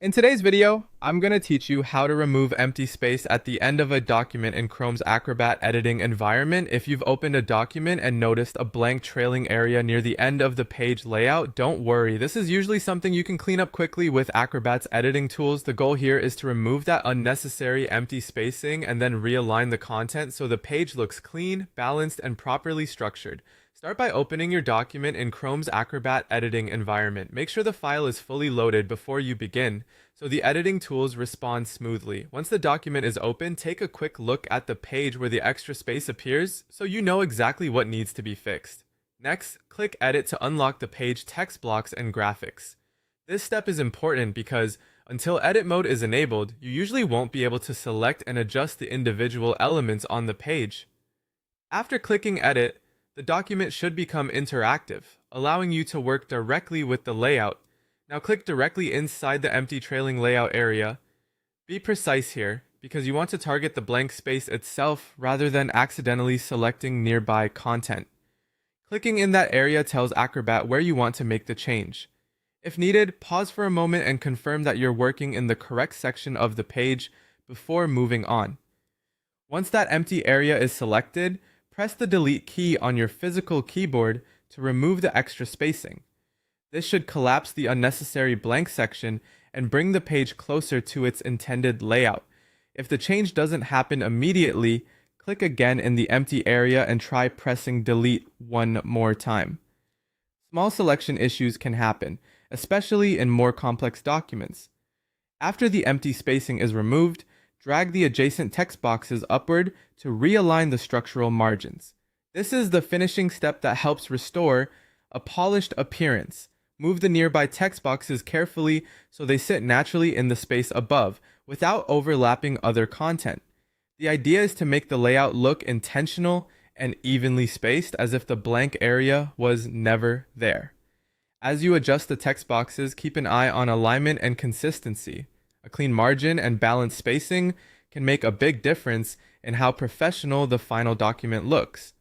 In today's video, I'm going to teach you how to remove empty space at the end of a document in Chrome's Acrobat editing environment. If you've opened a document and noticed a blank trailing area near the end of the page layout, don't worry. This is usually something you can clean up quickly with Acrobat's editing tools. The goal here is to remove that unnecessary empty spacing and then realign the content so the page looks clean, balanced, and properly structured. Start by opening your document in Chrome's Acrobat editing environment. Make sure the file is fully loaded before you begin, so the editing tools respond smoothly. Once the document is open, take a quick look at the page where the extra space appears so you know exactly what needs to be fixed. Next, click Edit to unlock the page text blocks and graphics. This step is important because until edit mode is enabled, you usually won't be able to select and adjust the individual elements on the page. After clicking Edit, the document should become interactive, allowing you to work directly with the layout. Now click directly inside the empty trailing layout area. Be precise here, because you want to target the blank space itself rather than accidentally selecting nearby content. Clicking in that area tells Acrobat where you want to make the change. If needed, pause for a moment and confirm that you're working in the correct section of the page before moving on. Once that empty area is selected, press the Delete key on your physical keyboard to remove the extra spacing. This should collapse the unnecessary blank section and bring the page closer to its intended layout. If the change doesn't happen immediately, click again in the empty area and try pressing Delete one more time. Small selection issues can happen, especially in more complex documents. After the empty spacing is removed, drag the adjacent text boxes upward to realign the structural margins. This is the finishing step that helps restore a polished appearance. Move the nearby text boxes carefully so they sit naturally in the space above, without overlapping other content. The idea is to make the layout look intentional and evenly spaced, as if the blank area was never there. As you adjust the text boxes, keep an eye on alignment and consistency. A clean margin and balanced spacing can make a big difference in how professional the final document looks.